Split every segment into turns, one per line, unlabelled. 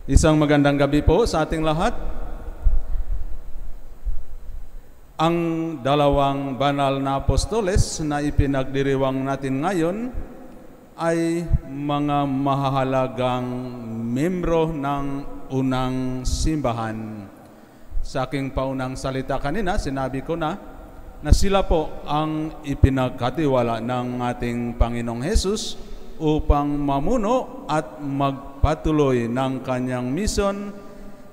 Isang magandang gabi po sa ating lahat. Ang dalawang banal na apostoles na ipinagdiriwang natin ngayon ay mga mahahalagang membro ng unang simbahan. Sa aking paunang salita kanina, sinabi ko na sila po ang ipinagkatiwala ng ating Panginoong Hesus upang mamuno at magpatuloy ng kanyang misyon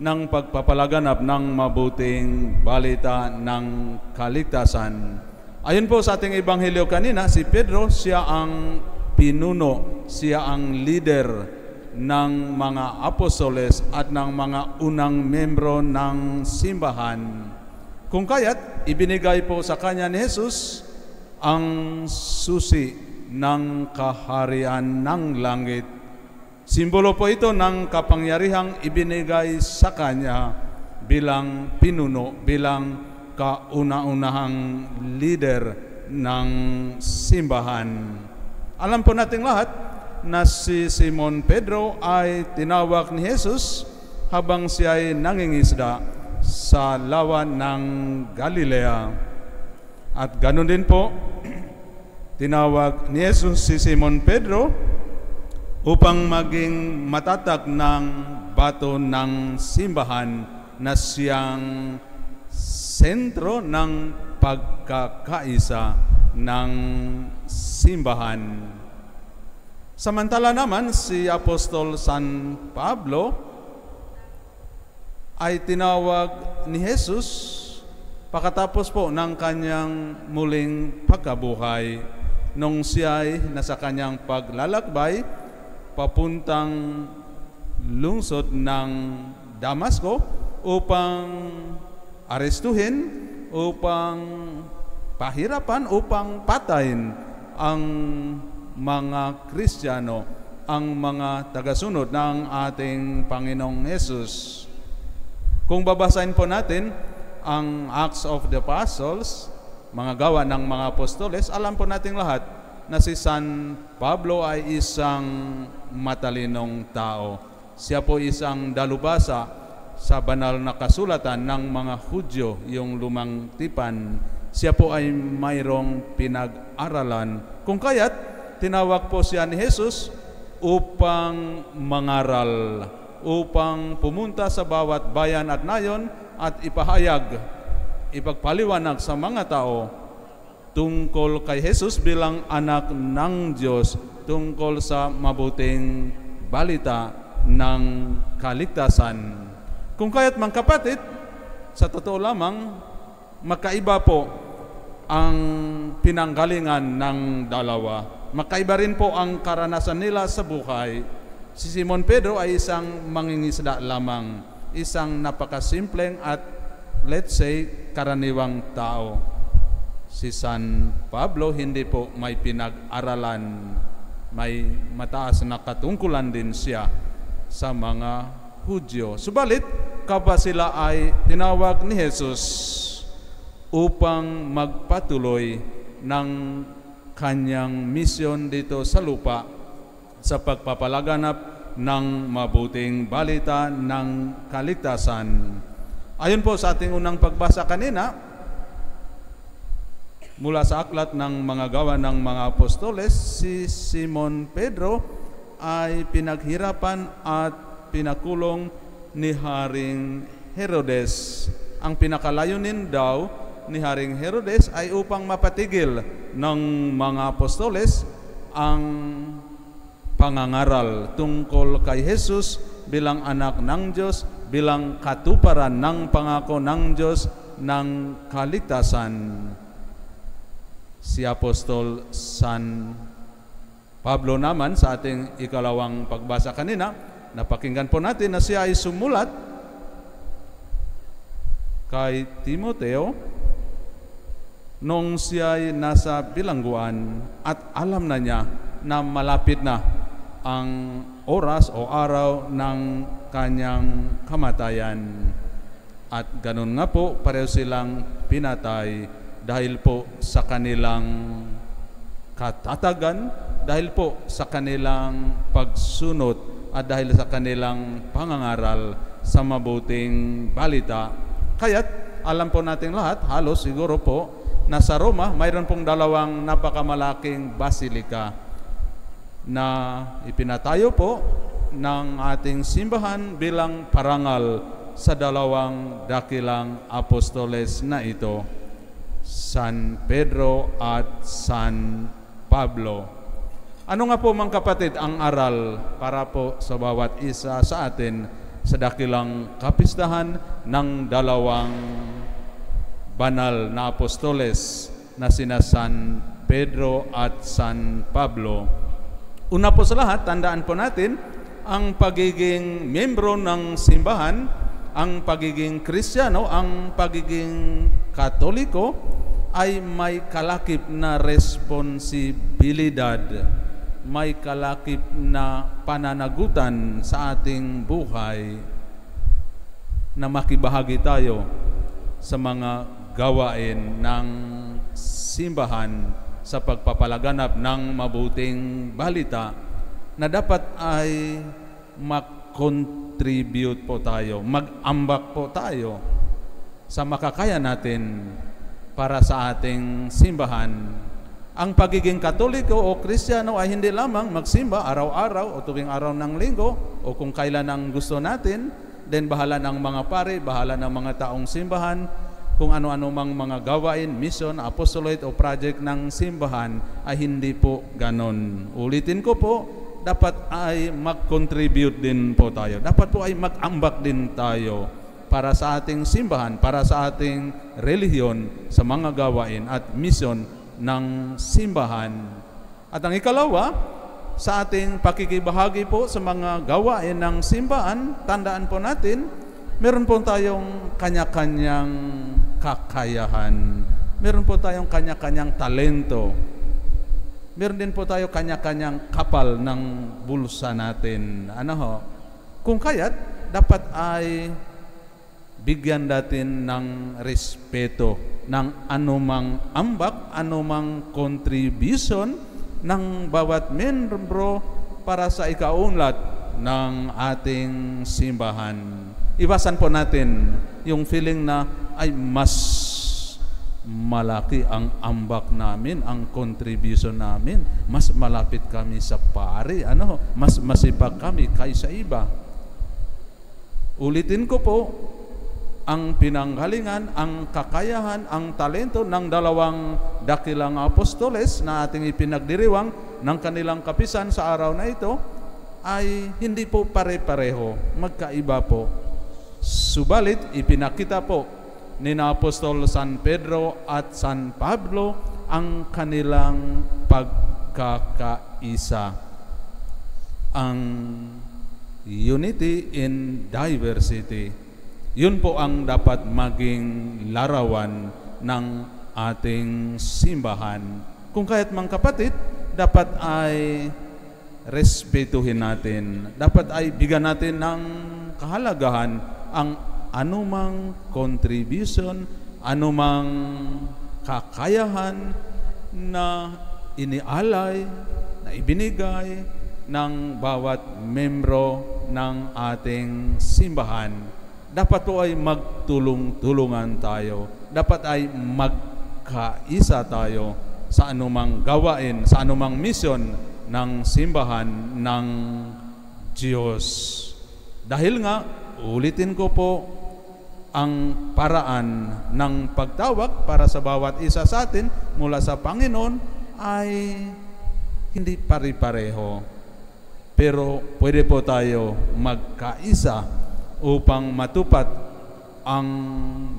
ng pagpapalaganap ng mabuting balita ng kaligtasan. Ayon po sa ating ebanghelyo kanina, si Pedro, siya ang pinuno, siya ang leader ng mga apostoles at ng mga unang membro ng simbahan. Kung kaya't, ibinigay po sa kanya ni Jesus ang susi ng kaharian ng langit. Simbolo po ito ng kapangyarihang ibinigay sa kanya bilang pinuno, bilang kauna-unahang leader ng simbahan. Alam po nating lahat na si Simon Pedro ay tinawag ni Jesus habang siya ay nangingisda sa lawa ng Galilea. At ganun din po, tinawag ni Jesus si Simon Pedro upang maging matatag ng bato ng simbahan na siyang sentro ng pagkakaisa ng simbahan. Samantala naman si Apostol San Pablo ay tinawag ni Jesus pagkatapos po ng kanyang muling pagkabuhay nung siya ay nasa kanyang paglalakbay papuntang lungsod ng Damasco upang arestuhin, upang pahirapan, upang patayin ang mga Kristiyano, ang mga tagasunod ng ating Panginoong Hesus. Kung babasahin po natin ang Acts of the Apostles, mga gawa ng mga apostoles, alam po nating lahat na si San Pablo ay isang matalinong tao. Siya po isang dalubhasa sa banal na kasulatan ng mga Hudyo, yung lumang tipan. Siya po ay mayroong pinag-aralan. Kung kaya't, tinawag po siya ni Jesus upang mangaral, upang pumunta sa bawat bayan at nayon at ipagpaliwanag sa mga tao tungkol kay Jesus bilang anak ng Diyos, tungkol sa mabuting balita ng kaligtasan. Kung kaya't mga kapatid, sa totoo lamang, magkaiba po ang pinanggalingan ng dalawa. Magkaiba rin po ang karanasan nila sa buhay. Si Simon Pedro ay isang mangingisda lamang, isang napakasimpleng at let's say karaniwang tao. Si San Pablo hindi po may pinag-aralan, may mataas na katungkulan din siya sa mga Hudyo. Subalit, kapag sila ay tinawag ni Jesus upang magpatuloy ng kanyang misyon dito sa lupa sa pagpapalaganap ng mabuting balita ng kaligtasan. Ayon po sa ating unang pagbasa kanina, mula sa aklat ng mga gawa ng mga apostoles, si Simon Pedro ay pinaghirapan at pinakulong ni Haring Herodes. Ang pinakalayunin daw ni Haring Herodes ay upang mapatigil ng mga apostoles ang pangangaral tungkol kay Jesus bilang anak ng Diyos, bilang katuparan ng pangako ng Diyos ng kaligtasan. Si Apostol San Pablo naman, sa ating ikalawang pagbasa kanina, napakinggan po natin na siya ay sumulat kay Timoteo nung siya ay nasa bilangguan at alam na niya na malapit na ang oras o araw ng kanyang kamatayan. At ganun nga po, pareho silang pinatay dahil po sa kanilang katatagan, dahil po sa kanilang pagsunod at dahil sa kanilang pangangaral sa mabuting balita. Kaya't alam po nating lahat, halos siguro po, na sa Roma, mayroon pong dalawang napakamalaking basilika na ipinatayo po ng ating simbahan bilang parangal sa dalawang dakilang apostoles na ito, San Pedro at San Pablo. Ano nga po mga kapatid ang aral para po sa bawat isa sa atin sa dakilang kapistahan ng dalawang banal na apostoles na sina San Pedro at San Pablo? Una po sa lahat, tandaan po natin ang pagiging miyembro ng simbahan, ang pagiging Kristiyano, ang pagiging Katoliko ay may kalakip na responsibilidad, may kalakip na pananagutan sa ating buhay na makibahagi tayo sa mga gawain ng simbahan sa pagpapalaganap ng mabuting balita na dapat ay mag-contribute po tayo, mag-ambak po tayo sa makakaya natin para sa ating simbahan. Ang pagiging Katoliko o Kristiyano ay hindi lamang magsimba araw-araw o tuwing araw ng linggo o kung kailan ang gusto natin, then bahala ng mga pare, bahala ng mga taong simbahan, kung ano-ano mang mga gawain, mission, apostolate o project ng simbahan ay hindi po ganon. Ulitin ko po, dapat ay mag-contribute din po tayo. Dapat po ay mag-ambak din tayo para sa ating simbahan, para sa ating relihiyon, sa mga gawain at mission ng simbahan. At ang ikalawa, sa ating pakikibahagi po sa mga gawain ng simbahan, tandaan po natin, meron po tayong kanya-kanyang kakayahan. Meron po tayong kanya-kanyang talento. Meron din po tayo kanya-kanyang kapal ng bulsa natin. Ano ho? Kung kaya't, dapat ay bigyan natin ng respeto ng anumang ambak, anumang contribution ng bawat membro para sa ikaunlad ng ating simbahan. Iwasan po natin yung feeling na ay mas malaki ang ambak namin, ang contribution namin, mas malapit kami sa pare, mas masipag kami kaysa iba. Ulitin ko po, ang pinanggalingan, ang kakayahan, ang talento ng dalawang dakilang apostoles na ating ipinagdiriwang ng kanilang kapisan sa araw na ito ay hindi po pare-pareho, magkaiba po. Subalit, ipinakita po ni Apostol San Pedro at San Pablo ang kanilang pagkakaisa. Ang unity in diversity. Yun po ang dapat maging larawan ng ating simbahan. Kung kaya't mga kapatid, dapat ay respetuhin natin. Dapat ay bigyan natin ng kahalagahan ang anumang contribution, anumang kakayahan na inialay, na ibinigay ng bawat membro ng ating simbahan. Dapat po ay magtulong-tulungan tayo. Dapat ay magkaisa tayo sa anumang gawain, sa anumang mission ng simbahan ng Diyos. Dahil nga, ulitin ko po, ang paraan ng pagtawag para sa bawat isa sa atin mula sa Panginoon ay hindi pare-pareho. Pero pwede po tayo magkaisa upang matupad ang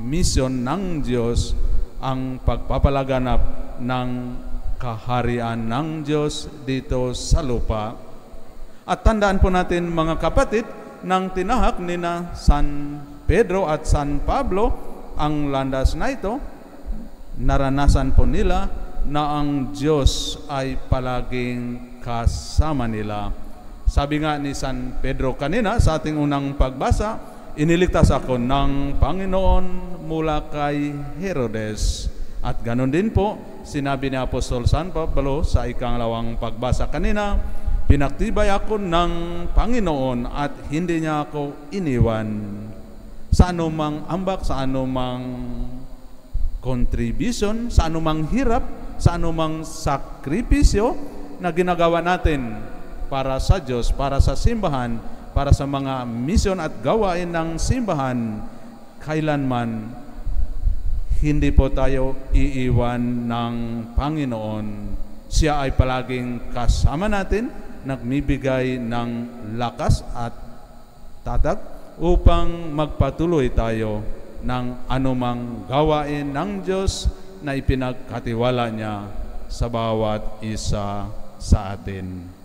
mission ng Diyos, ang pagpapalaganap ng kaharian ng Diyos dito sa lupa. At tandaan po natin mga kapatid, nang tinahak ni na San Pedro at San Pablo ang landas na ito, naranasan po nila na ang Diyos ay palaging kasama nila. Sabi nga ni San Pedro kanina sa ating unang pagbasa, iniligtas ako ng Panginoon mula kay Herodes. At ganun din po, sinabi ni Apostol San Pablo sa ikangalawang pagbasa kanina, Pinaktibay ako ng Panginoon at hindi niya ako iniwan. Sa anumang ambak, sa anumang contribution, sa anumang hirap, sa anumang sakripisyo na ginagawa natin para sa Diyos, para sa simbahan, para sa mga misyon at gawain ng simbahan, kailanman hindi po tayo iiwan ng Panginoon. Siya ay palaging kasama natin, nagbibigay ng lakas at tatag upang magpatuloy tayo ng anumang gawain ng Diyos na ipinagkatiwala niya sa bawat isa sa atin.